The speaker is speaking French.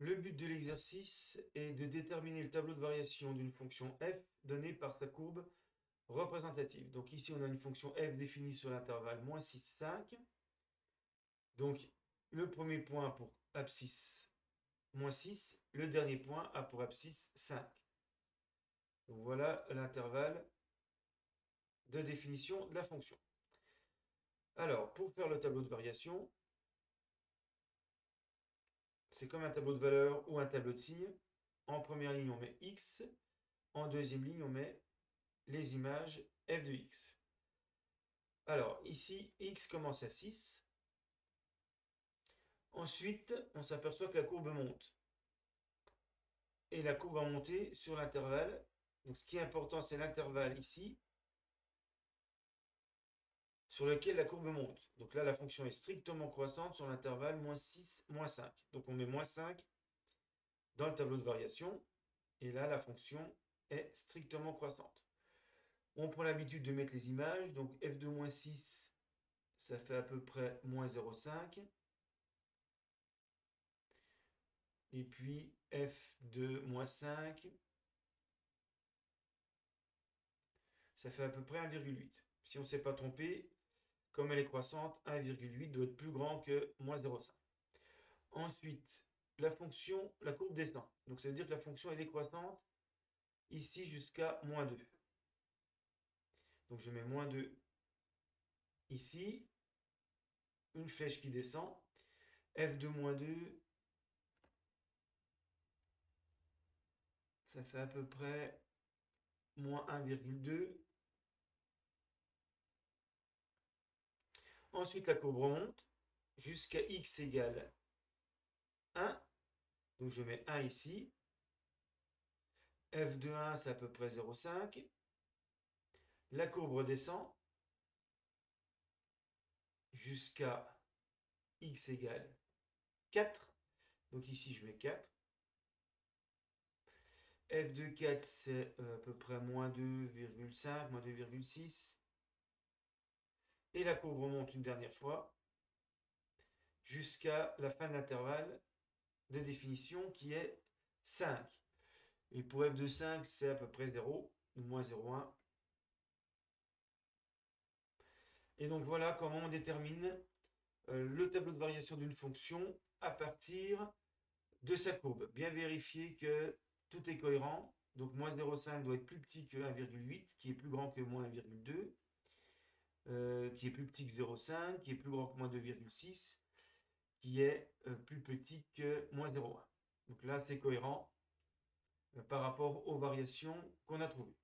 Le but de l'exercice est de déterminer le tableau de variation d'une fonction f donnée par sa courbe représentative. Donc ici, on a une fonction f définie sur l'intervalle moins 6, 5. Donc le premier point pour abscisse moins 6, le dernier point a pour abscisse 5. Donc voilà l'intervalle de définition de la fonction. Alors, pour faire le tableau de variation, c'est comme un tableau de valeur ou un tableau de signes. En première ligne, on met x. En deuxième ligne, on met les images f de x. Alors, ici, x commence à 6. Ensuite, on s'aperçoit que la courbe monte. Et la courbe va monter sur l'intervalle. Donc, ce qui est important, c'est l'intervalle ici, sur lequel la courbe monte. Donc là, la fonction est strictement croissante sur l'intervalle moins 6, moins 5. Donc, on met moins 5 dans le tableau de variation. Et là, la fonction est strictement croissante. On prend l'habitude de mettre les images. Donc, f de moins 6, ça fait à peu près moins 0,5. Et puis f de moins 5, ça fait à peu près 1,8. Si on ne s'est pas trompé, comme elle est croissante, 1,8 doit être plus grand que moins 0,5. Ensuite, la courbe descend. Donc ça veut dire que la fonction est décroissante ici jusqu'à moins 2. Donc je mets moins 2 ici, une flèche qui descend. F de moins 2, ça fait à peu près moins 1,2. Ensuite, la courbe remonte jusqu'à x égale 1. Donc je mets 1 ici. F de 1, c'est à peu près 0,5. La courbe redescend jusqu'à x égale 4. Donc ici, je mets 4. F de 4, c'est à peu près moins 2,5, moins 2,6. Et la courbe remonte une dernière fois jusqu'à la fin de l'intervalle de définition qui est 5. Et pour f de 5, c'est à peu près 0, ou moins 0,1. Et donc voilà comment on détermine le tableau de variation d'une fonction à partir de sa courbe. Bien vérifier que tout est cohérent. Donc moins 0,5 doit être plus petit que 1,8, qui est plus grand que moins 1,2, qui est plus petit que 0,5, qui est plus grand que moins 2,6, qui est plus petit que moins 0,1. Donc là, c'est cohérent par rapport aux variations qu'on a trouvées.